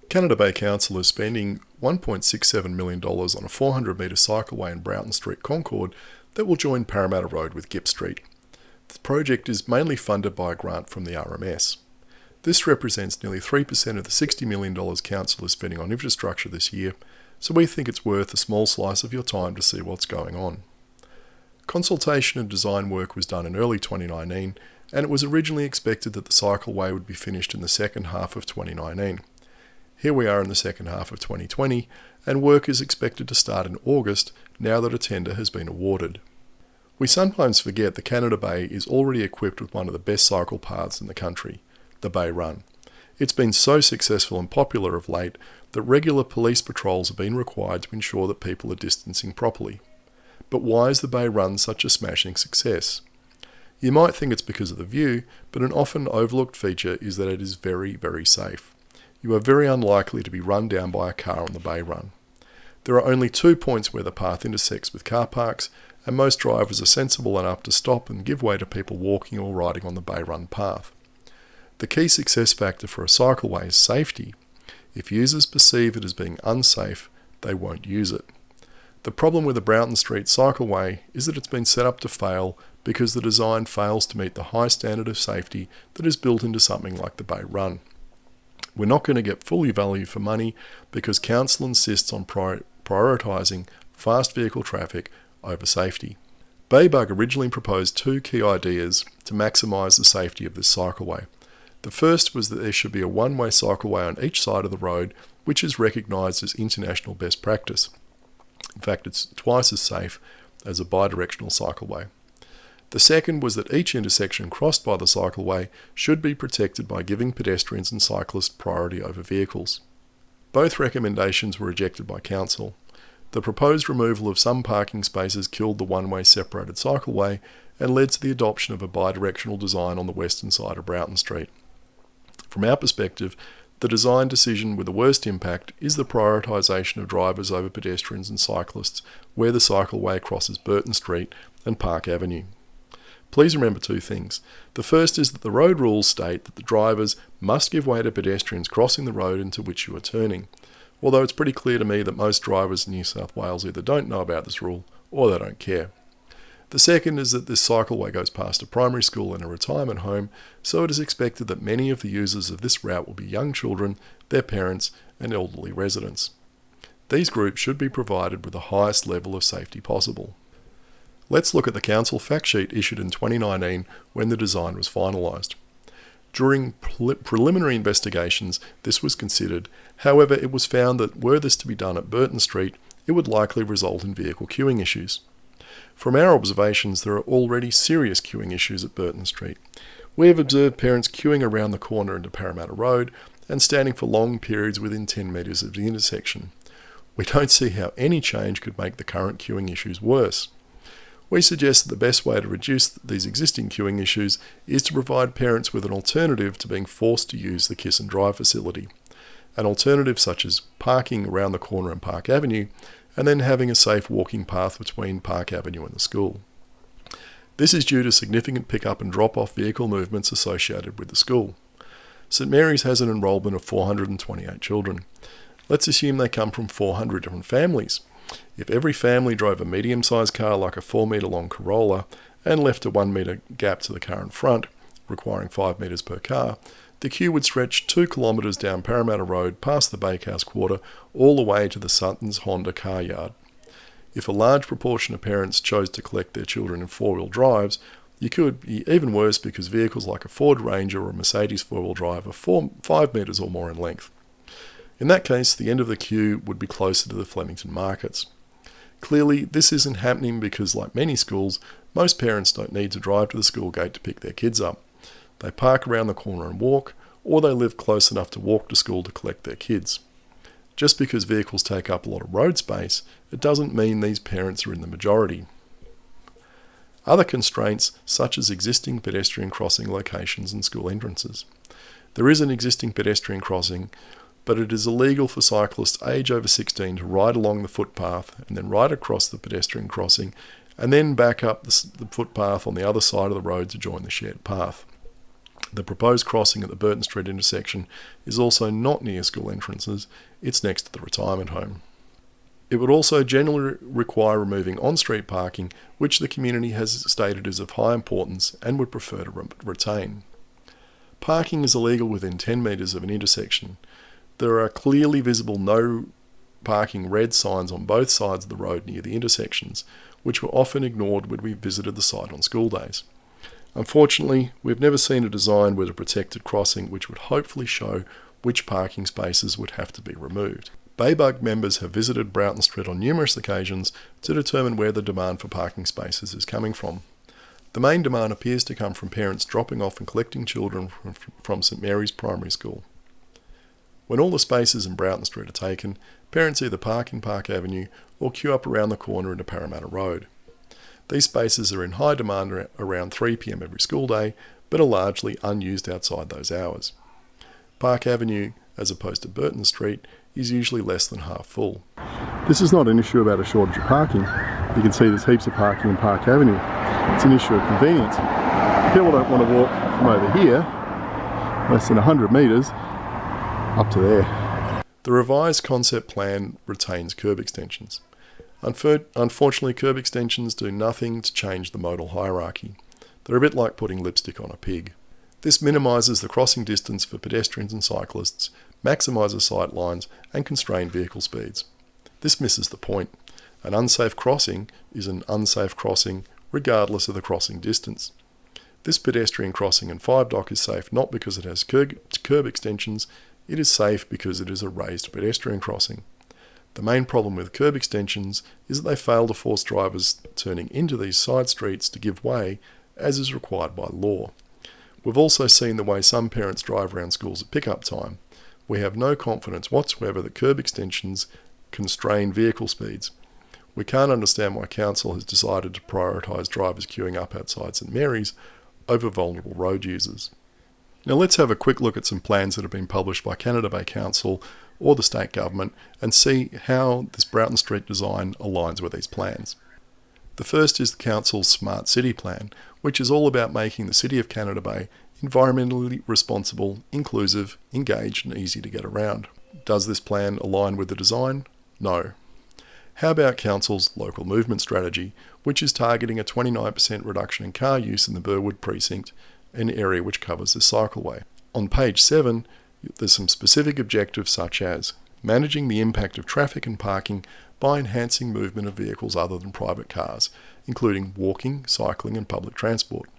Canada Bay Council is spending $1.67 million on a 400 metre cycleway in Broughton Street, Concord, that will join Parramatta Road with Gipps Street. The project is mainly funded by a grant from the RMS. This represents nearly 3% of the $60 million Council is spending on infrastructure this year, so we think it's worth a small slice of your time to see what's going on. Consultation and design work was done in early 2019, and it was originally expected that the cycleway would be finished in the second half of 2019. Here we are in the second half of 2020, and work is expected to start in August now that a tender has been awarded. We sometimes forget that Canada Bay is already equipped with one of the best cycle paths in the country, the Bay Run. It's been so successful and popular of late that regular police patrols have been required to ensure that people are distancing properly. But why is the Bay Run such a smashing success? You might think it's because of the view, but an often overlooked feature is that it is very, very safe. You are very unlikely to be run down by a car on the Bay Run. There are only 2 points where the path intersects with car parks, and most drivers are sensible enough to stop and give way to people walking or riding on the Bay Run path. The key success factor for a cycleway is safety. If users perceive it as being unsafe, they won't use it. The problem with the Broughton Street cycleway is that it's been set up to fail because the design fails to meet the high standard of safety that is built into something like the Bay Run. We're not going to get fully value for money because Council insists on prioritising fast vehicle traffic over safety. BayBUG originally proposed 2 key ideas to maximise the safety of this cycleway. The first was that there should be a one-way cycleway on each side of the road, which is recognised as international best practice. In fact, it's twice as safe as a bidirectional cycleway. The second was that each intersection crossed by the cycleway should be protected by giving pedestrians and cyclists priority over vehicles. Both recommendations were rejected by Council. The proposed removal of some parking spaces killed the one-way separated cycleway and led to the adoption of a bidirectional design on the western side of Broughton Street. From our perspective, the design decision with the worst impact is the prioritisation of drivers over pedestrians and cyclists where the cycleway crosses Broughton Street and Park Avenue. Please remember 2 things. The first is that the road rules state that the drivers must give way to pedestrians crossing the road into which you are turning, although it's pretty clear to me that most drivers in New South Wales either don't know about this rule or they don't care. The second is that this cycleway goes past a primary school and a retirement home, so it is expected that many of the users of this route will be young children, their parents, and elderly residents. These groups should be provided with the highest level of safety possible. Let's look at the Council fact sheet issued in 2019 when the design was finalised. During preliminary investigations, this was considered. However, it was found that were this to be done at Broughton Street, it would likely result in vehicle queuing issues. From our observations, there are already serious queuing issues at Broughton Street. We have observed parents queuing around the corner into Parramatta Road and standing for long periods within 10 metres of the intersection. We don't see how any change could make the current queuing issues worse. We suggest that the best way to reduce these existing queuing issues is to provide parents with an alternative to being forced to use the Kiss and Drive facility. An alternative such as parking around the corner in Park Avenue and then having a safe walking path between Park Avenue and the school. This is due to significant pick-up and drop-off vehicle movements associated with the school. St Mary's has an enrolment of 428 children. Let's assume they come from 400 different families. If every family drove a medium-sized car like a 4-metre-long Corolla and left a 1-metre gap to the car in front, requiring 5 metres per car, the queue would stretch 2 kilometres down Parramatta Road past the Bakehouse Quarter all the way to the Sutton's Honda car yard. If a large proportion of parents chose to collect their children in 4-wheel drives, you could be even worse because vehicles like a Ford Ranger or a Mercedes 4-wheel drive are 5 metres or more in length. In that case, the end of the queue would be closer to the Flemington markets. Clearly, this isn't happening because, like many schools, most parents don't need to drive to the school gate to pick their kids up. They park around the corner and walk, or they live close enough to walk to school to collect their kids. Just because vehicles take up a lot of road space, it doesn't mean these parents are in the majority. Other constraints, such as existing pedestrian crossing locations and school entrances. There is an existing pedestrian crossing, but it is illegal for cyclists aged over 16 to ride along the footpath and then ride across the pedestrian crossing and then back up the footpath on the other side of the road to join the shared path. The proposed crossing at the Broughton Street intersection is also not near school entrances, it's next to the retirement home. It would also generally require removing on-street parking, which the community has stated is of high importance and would prefer to retain. Parking is illegal within 10 metres of an intersection. There are clearly visible no parking red signs on both sides of the road near the intersections, which were often ignored when we visited the site on school days. Unfortunately, we've never seen a design with a protected crossing which would hopefully show which parking spaces would have to be removed. BayBUG members have visited Broughton Street on numerous occasions to determine where the demand for parking spaces is coming from. The main demand appears to come from parents dropping off and collecting children from St Mary's Primary School. When all the spaces in Broughton Street are taken, parents either park in Park Avenue or queue up around the corner into Parramatta Road. These spaces are in high demand around 3 p.m. every school day, but are largely unused outside those hours. Park Avenue, as opposed to Broughton Street, is usually less than half full. This is not an issue about a shortage of parking. You can see there's heaps of parking in Park Avenue. It's an issue of convenience. People don't want to walk from over here, less than 100 metres, up to there. The revised concept plan retains curb extensions. Unfortunately, curb extensions do nothing to change the modal hierarchy. They're a bit like putting lipstick on a pig. This minimises the crossing distance for pedestrians and cyclists, maximises sight lines and constrained vehicle speeds. This misses the point. An unsafe crossing is an unsafe crossing regardless of the crossing distance. This pedestrian crossing in 5 Dock is safe not because it has curb extensions, it is safe because it is a raised pedestrian crossing. The main problem with curb extensions is that they fail to force drivers turning into these side streets to give way, as is required by law. We've also seen the way some parents drive around schools at pick-up time. We have no confidence whatsoever that curb extensions constrain vehicle speeds. We can't understand why Council has decided to prioritise drivers queuing up outside St Mary's over vulnerable road users. Now let's have a quick look at some plans that have been published by Canada Bay Council or the state government and see how this Broughton Street design aligns with these plans. The first is the Council's Smart City Plan, which is all about making the City of Canada Bay environmentally responsible, inclusive, engaged and easy to get around. Does this plan align with the design? No. How about Council's Local Movement Strategy, which is targeting a 29% reduction in car use in the Burwood precinct, an area which covers the cycleway? On page 7, there's some specific objectives such as managing the impact of traffic and parking by enhancing movement of vehicles other than private cars, including walking, cycling and public transport.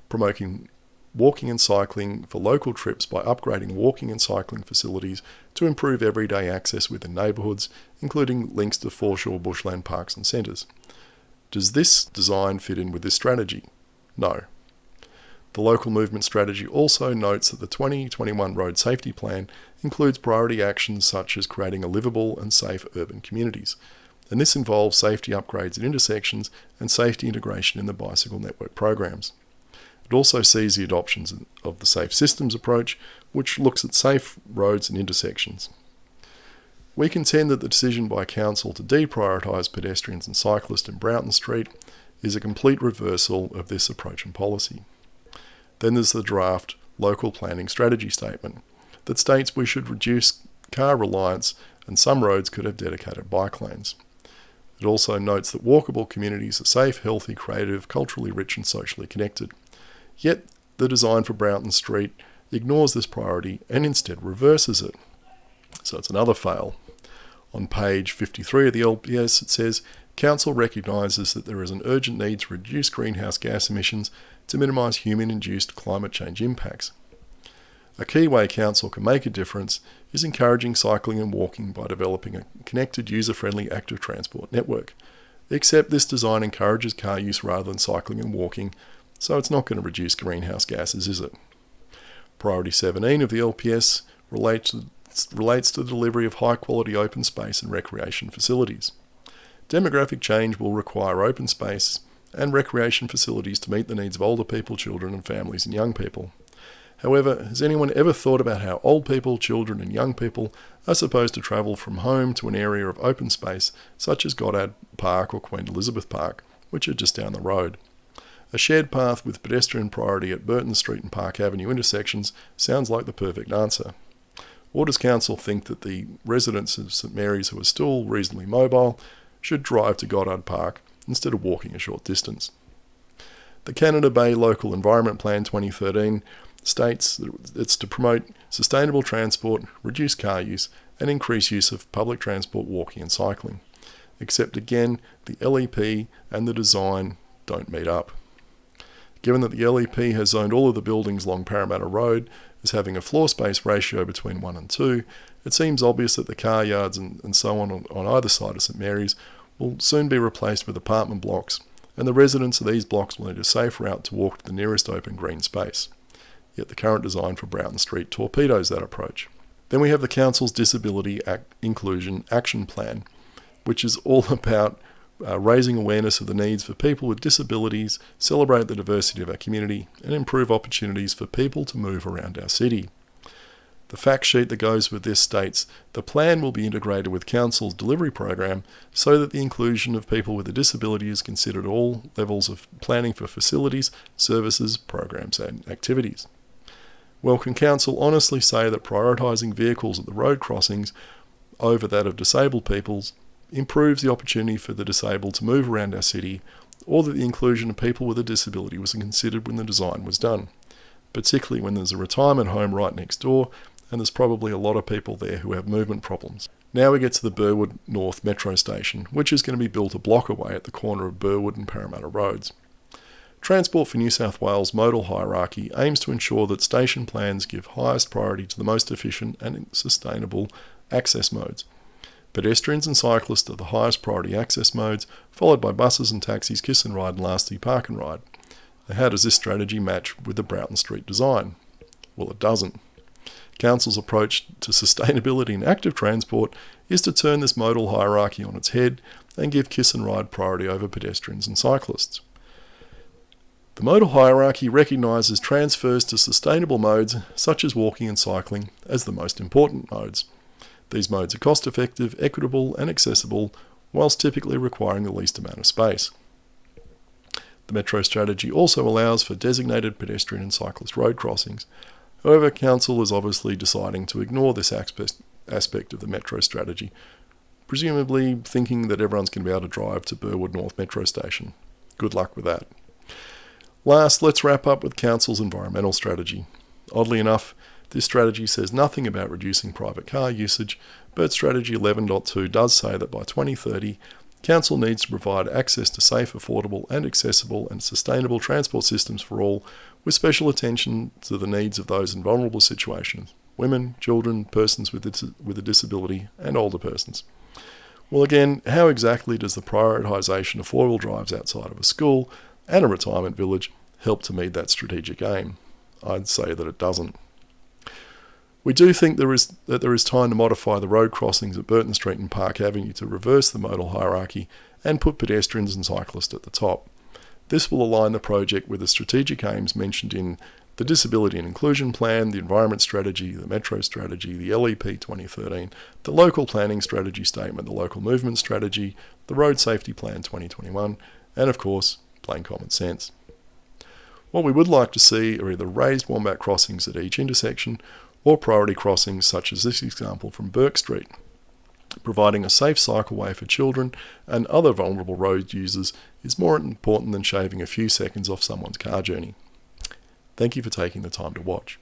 Promoting walking and cycling for local trips by upgrading walking and cycling facilities to improve everyday access within neighbourhoods, including links to foreshore bushland parks and centres. Does this design fit in with this strategy? No. The Local Movement Strategy also notes that the 2021 Road Safety Plan includes priority actions such as creating a livable and safe urban communities, and this involves safety upgrades at intersections and safety integration in the bicycle network programs. It also sees the adoption of the Safe Systems approach, which looks at safe roads and intersections. We contend that the decision by Council to deprioritise pedestrians and cyclists in Broughton Street is a complete reversal of this approach and policy. Then there's the draft Local Planning Strategy Statement that states we should reduce car reliance and some roads could have dedicated bike lanes. It also notes that walkable communities are safe, healthy, creative, culturally rich and socially connected. Yet the design for Broughton Street ignores this priority and instead reverses it. So it's another fail. On page 53 of the LPS it says, Council recognises that there is an urgent need to reduce greenhouse gas emissions to minimise human-induced climate change impacts. A key way Council can make a difference is encouraging cycling and walking by developing a connected, user-friendly active transport network. Except this design encourages car use rather than cycling and walking, so it's not going to reduce greenhouse gases, is it? Priority 17 of the LPS relates to the delivery of high-quality open space and recreation facilities. Demographic change will require open space and recreation facilities to meet the needs of older people, children and families and young people. However, has anyone ever thought about how old people, children and young people are supposed to travel from home to an area of open space such as Goddard Park or Queen Elizabeth Park, which are just down the road? A shared path with pedestrian priority at Broughton Street and Park Avenue intersections sounds like the perfect answer. Or does Council think that the residents of St Mary's who are still reasonably mobile should drive to Goddard Park instead of walking a short distance? The Canada Bay Local Environment Plan 2013 states that it's to promote sustainable transport, reduce car use, and increase use of public transport, walking and cycling. Except again, the LEP and the design don't meet up. Given that the LEP has zoned all of the buildings along Parramatta Road as having a floor space ratio between 1 and 2, it seems obvious that the car yards and so on either side of St Mary's will soon be replaced with apartment blocks, and the residents of these blocks will need a safe route to walk to the nearest open green space. Yet the current design for Broughton Street torpedoes that approach. Then we have the Council's Disability Inclusion Action Plan, which is all about raising awareness of the needs for people with disabilities, celebrate the diversity of our community, and improve opportunities for people to move around our city. The fact sheet that goes with this states the plan will be integrated with Council's delivery program so that the inclusion of people with a disability is considered at all levels of planning for facilities, services, programs and activities. Well, can Council honestly say that prioritising vehicles at the road crossings over that of disabled peoples improves the opportunity for the disabled to move around our city, or that the inclusion of people with a disability was considered when the design was done, particularly when there's a retirement home right next door and there's probably a lot of people there who have movement problems. Now we get to the Burwood North Metro Station, which is going to be built a block away at the corner of Burwood and Parramatta Roads. Transport for New South Wales modal hierarchy aims to ensure that station plans give highest priority to the most efficient and sustainable access modes. Pedestrians and cyclists are the highest priority access modes, followed by buses and taxis, kiss and ride, and lastly park and ride. Now, how does this strategy match with the Broughton Street design? Well, it doesn't. Council's approach to sustainability and active transport is to turn this modal hierarchy on its head and give kiss and ride priority over pedestrians and cyclists. The modal hierarchy recognises transfers to sustainable modes such as walking and cycling as the most important modes. These modes are cost-effective, equitable and accessible, whilst typically requiring the least amount of space. The Metro strategy also allows for designated pedestrian and cyclist road crossings. However, Council is obviously deciding to ignore this aspect of the Metro strategy, presumably thinking that everyone's going to be able to drive to Burwood North Metro Station. Good luck with that. Last, let's wrap up with Council's environmental strategy. Oddly enough, this strategy says nothing about reducing private car usage, but Strategy 11.2 does say that by 2030, Council needs to provide access to safe, affordable and accessible and sustainable transport systems for all, with special attention to the needs of those in vulnerable situations: women, children, persons with a disability and older persons. Well, again, how exactly does the prioritisation of four-wheel drives outside of a school and a retirement village help to meet that strategic aim? I'd say that it doesn't. We do think there is time to modify the road crossings at Broughton Street and Park Avenue to reverse the modal hierarchy and put pedestrians and cyclists at the top. This will align the project with the strategic aims mentioned in the Disability and Inclusion Plan, the Environment Strategy, the Metro Strategy, the LEP 2013, the Local Planning Strategy Statement, the Local Movement Strategy, the Road Safety Plan 2021, and of course, plain common sense. What we would like to see are either raised wombat crossings at each intersection or priority crossings such as this example from Burke Street. Providing a safe cycleway for children and other vulnerable road users is more important than shaving a few seconds off someone's car journey. Thank you for taking the time to watch.